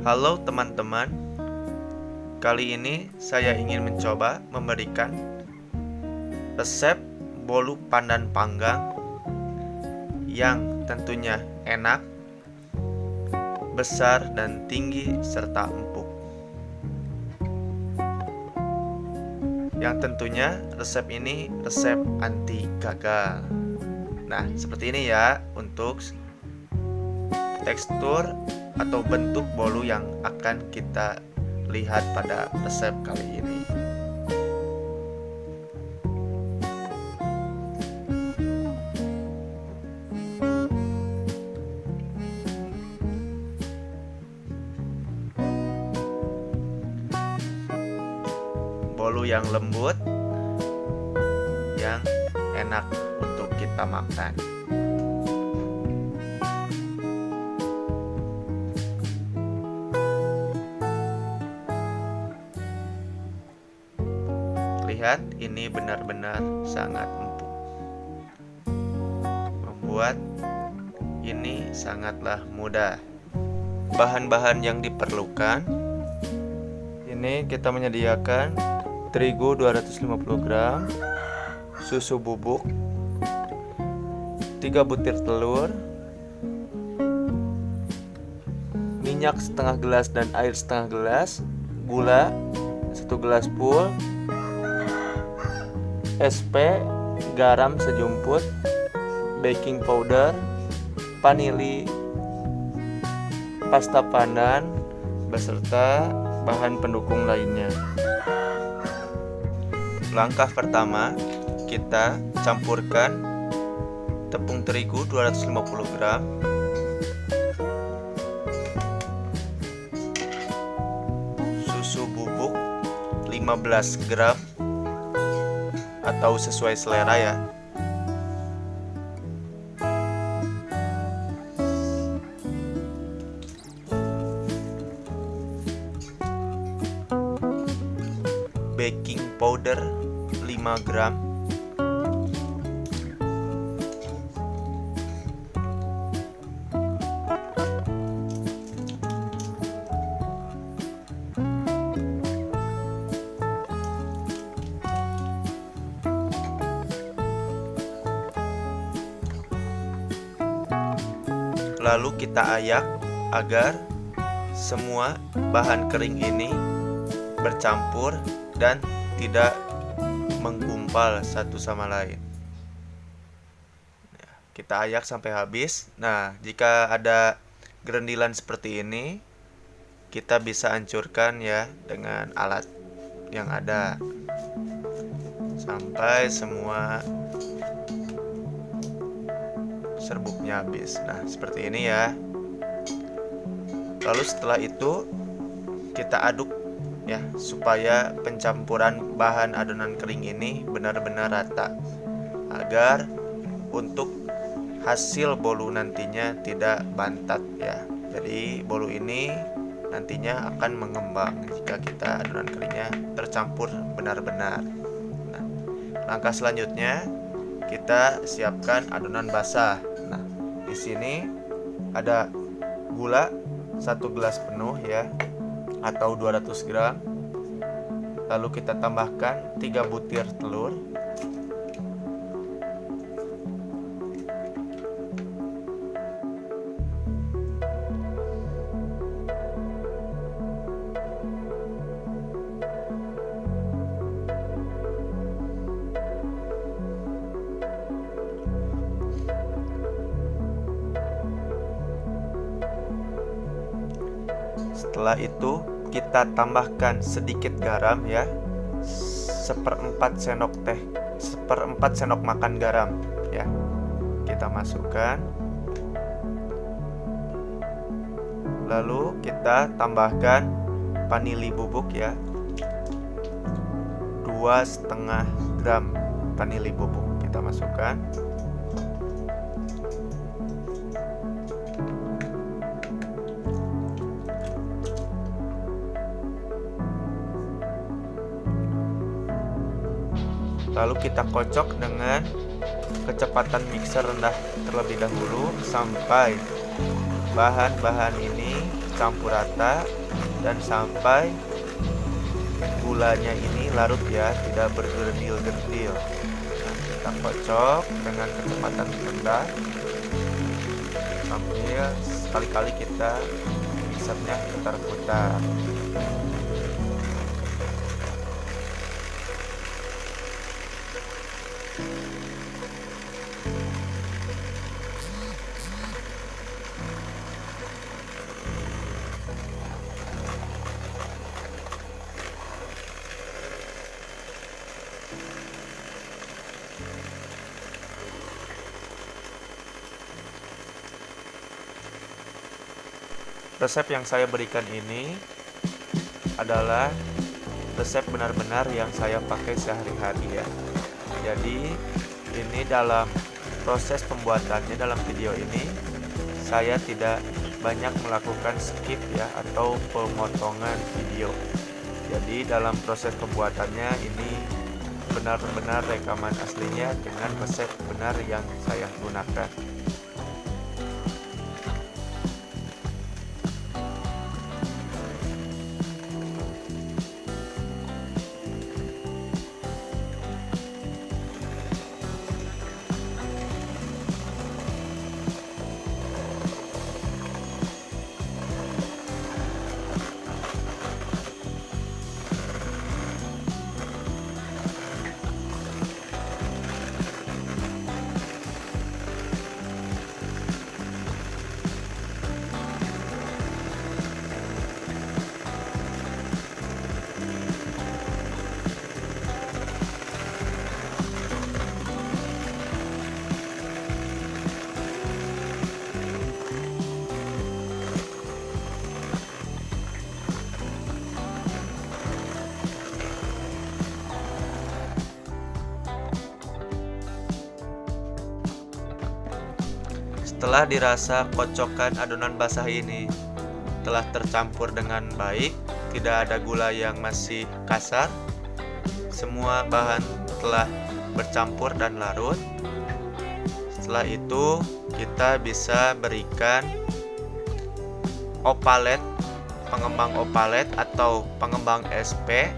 Halo teman-teman, kali ini saya ingin mencoba memberikan resep bolu pandan panggang yang tentunya enak, besar dan tinggi serta empuk. Yang tentunya resep ini resep anti gagal. Nah, seperti ini ya untuk tekstur atau bentuk bolu yang akan kita lihat pada resep kali ini. Bolu yang lembut, yang enak untuk kita makan. Lihat, ini benar-benar sangat empuk. Membuat ini sangatlah mudah. Bahan-bahan yang diperlukan, ini kita menyediakan terigu 250 gram, susu bubuk, 3 butir telur, minyak setengah gelas dan air setengah gelas, gula 1 gelas full, SP, garam sejumput, baking powder, vanili, pasta pandan, beserta bahan pendukung lainnya. Langkah pertama, kita campurkan tepung terigu 250 gram, susu bubuk 15 gram atau sesuai selera ya. Baking powder 5 gram. Lalu kita ayak agar semua bahan kering ini bercampur dan tidak menggumpal satu sama lain. Kita ayak sampai habis. Nah, jika ada gerindilan seperti ini, kita bisa hancurkan ya dengan alat yang ada sampai semua serbuknya habis. Nah, seperti ini ya. Lalu setelah itu kita aduk ya, supaya pencampuran bahan adonan kering ini benar-benar rata, agar untuk hasil bolu nantinya tidak bantat ya. Jadi bolu ini nantinya akan mengembang jika kita adonan keringnya tercampur benar-benar. Nah, langkah selanjutnya kita siapkan adonan basah. Nah, di sini ada gula 1 gelas penuh ya, atau 200 gram. Lalu kita tambahkan 3 butir telur, setelah itu kita tambahkan sedikit garam ya, 1/4 sendok makan garam ya. Kita masukkan. Lalu kita tambahkan vanili bubuk ya, 2,5 gram vanili bubuk kita masukkan. Lalu kita kocok dengan kecepatan mixer rendah terlebih dahulu sampai bahan-bahan ini campur rata dan sampai gulanya ini larut ya, tidak berderdil-derdil. Nah, kita kocok dengan kecepatan rendah sambil sekali-kali kita mixernya putar-putar. Resep yang saya berikan ini adalah resep benar-benar yang saya pakai sehari-hari ya. Jadi ini dalam proses pembuatannya, dalam video ini saya tidak banyak melakukan skip ya atau pemotongan video. Jadi dalam proses pembuatannya ini benar-benar rekaman aslinya dengan resep benar yang saya gunakan. Setelah dirasa kocokan adonan basah ini telah tercampur dengan baik, tidak ada gula yang masih kasar, semua bahan telah bercampur dan larut. Setelah itu kita bisa berikan opalet, pengembang opalet atau pengembang SP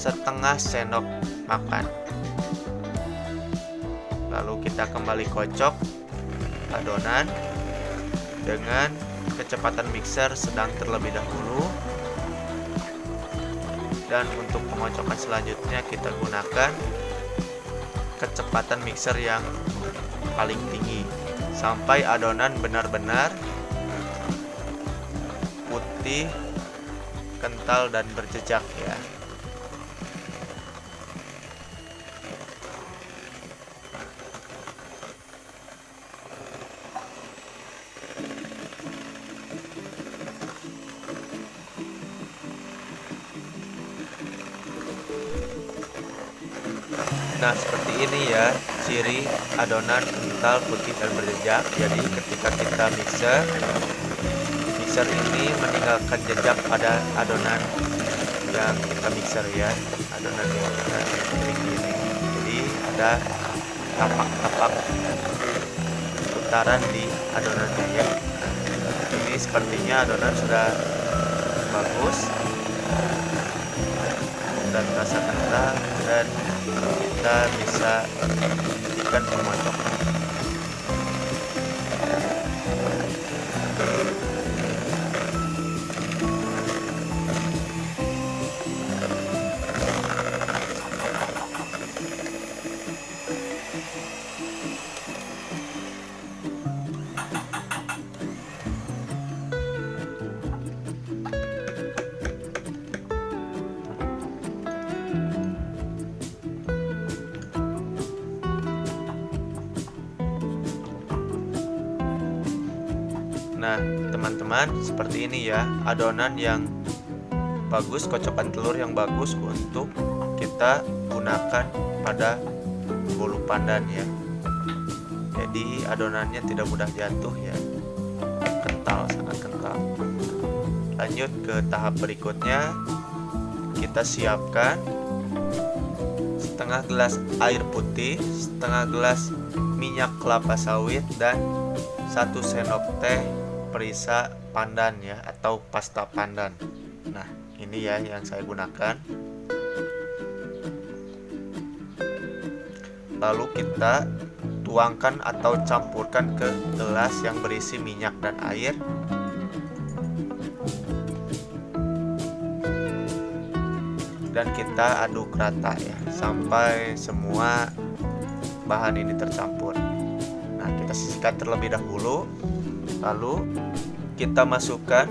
setengah sendok makan. Lalu kita kembali kocok adonan dengan kecepatan mixer sedang terlebih dahulu. Dan untuk pengocokan selanjutnya kita gunakan kecepatan mixer yang paling tinggi sampai adonan benar-benar putih, kental dan berjejak ya. Nah, seperti ini ya ciri adonan kental, putih dan berjejak. Jadi ketika kita mixer ini meninggalkan jejak pada adonan yang kita mixer ya, adonan yang kita kering ini. Jadi ada tapak-tapak putaran di adonannya ya. Ini sepertinya adonan sudah bagus dan rasa kental, dan kita bisa hentikan pemocokan. Nah, teman-teman, seperti ini ya adonan yang bagus, kocokan telur yang bagus untuk kita gunakan pada bolu pandan ya. Jadi adonannya tidak mudah jatuh ya, kental, sangat kental. Lanjut ke tahap berikutnya, kita siapkan setengah gelas air putih, setengah gelas minyak kelapa sawit, dan 1 sendok teh perisa pandan ya, atau pasta pandan. Nah, ini ya yang saya gunakan. Lalu kita tuangkan atau campurkan ke gelas yang berisi minyak dan air. Dan kita aduk rata ya, sampai semua bahan ini tercampur. Nah, kita sisihkan terlebih dahulu. Lalu kita masukkan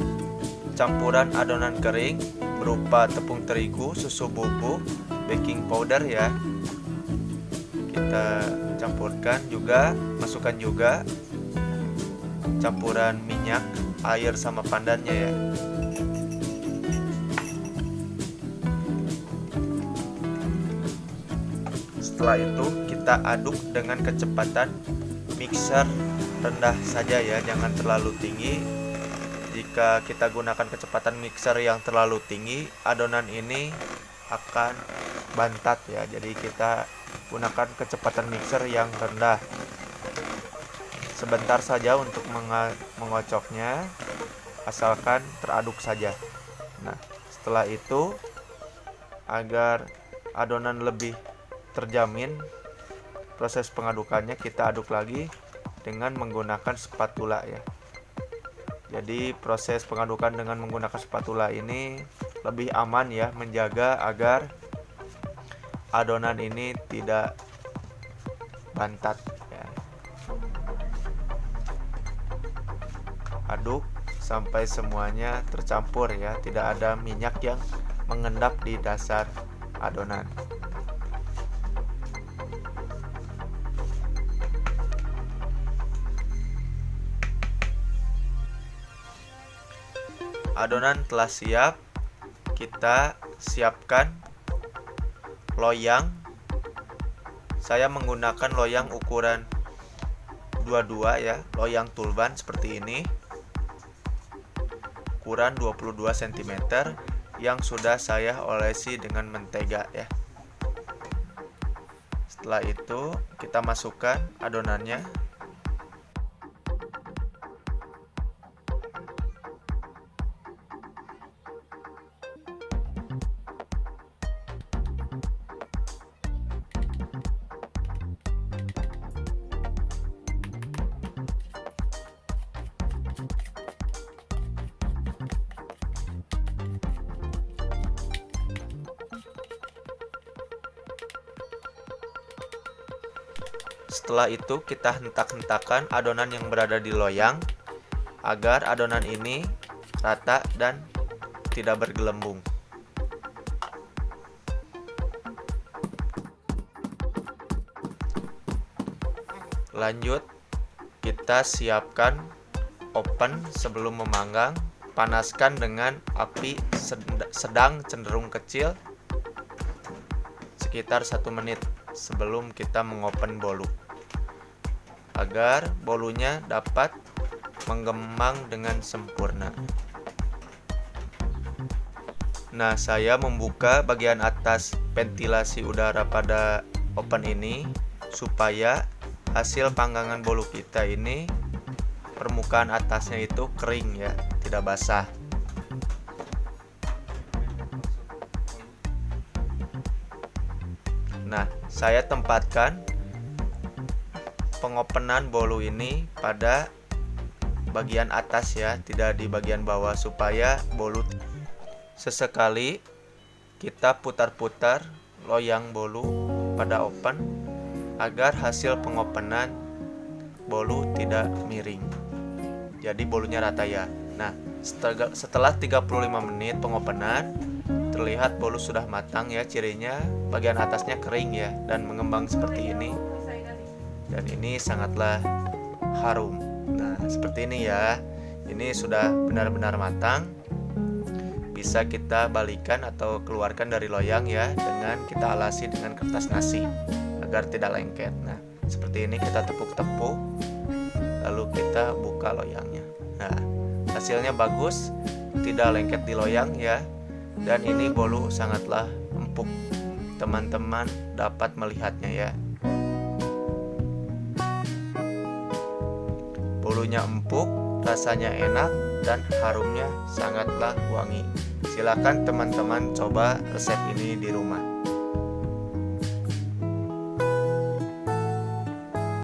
campuran adonan kering berupa tepung terigu, susu bubuk, baking powder ya. Kita campurkan juga, masukkan juga campuran minyak, air sama pandannya ya. Setelah itu kita aduk dengan kecepatan mixer rendah saja ya, jangan terlalu tinggi. Jika kita gunakan kecepatan mixer yang terlalu tinggi, adonan ini akan bantat ya. Jadi kita gunakan kecepatan mixer yang rendah. Sebentar saja untuk mengocoknya, asalkan teraduk saja. Nah, setelah itu agar adonan lebih terjamin, proses pengadukannya kita aduk lagi dengan menggunakan spatula ya. Jadi proses pengadukan dengan menggunakan spatula ini lebih aman ya, menjaga agar adonan ini tidak bantat ya. Aduk sampai semuanya tercampur ya, tidak ada minyak yang mengendap di dasar adonan. Adonan telah siap, kita siapkan loyang. Saya menggunakan loyang ukuran 22 ya, loyang tulban seperti ini, ukuran 22 cm yang sudah saya olesi dengan mentega ya. Setelah itu kita masukkan adonannya. Setelah itu kita hentak-hentakan adonan yang berada di loyang agar adonan ini rata dan tidak bergelembung. Lanjut, kita siapkan oven sebelum memanggang. Panaskan dengan api sedang cenderung kecil sekitar 1 menit sebelum kita mengopen bolu, agar bolunya dapat mengembang dengan sempurna. Nah, saya membuka bagian atas ventilasi udara pada oven ini supaya hasil panggangan bolu kita ini permukaan atasnya itu kering ya, tidak basah. Nah, saya tempatkan pengopenan bolu ini pada bagian atas ya, tidak di bagian bawah, supaya bolu. Sesekali kita putar-putar loyang bolu pada oven agar hasil pengopenan bolu tidak miring. Jadi bolunya rata ya. Nah, setelah 35 menit pengopenan, terlihat bolu sudah matang ya, cirinya bagian atasnya kering ya dan mengembang seperti ini. Dan ini sangatlah harum. Nah, seperti ini ya. Ini sudah benar-benar matang. Bisa kita balikan atau keluarkan dari loyang ya, dengan kita alasi dengan kertas nasi agar tidak lengket. Nah, seperti ini kita tepuk-tepuk, lalu kita buka loyangnya. Nah, hasilnya bagus, tidak lengket di loyang ya. Dan ini bolu sangatlah empuk. Teman-teman dapat melihatnya ya. Bolu bumbunya empuk, rasanya enak, dan harumnya sangatlah wangi. Silakan teman-teman coba resep ini di rumah.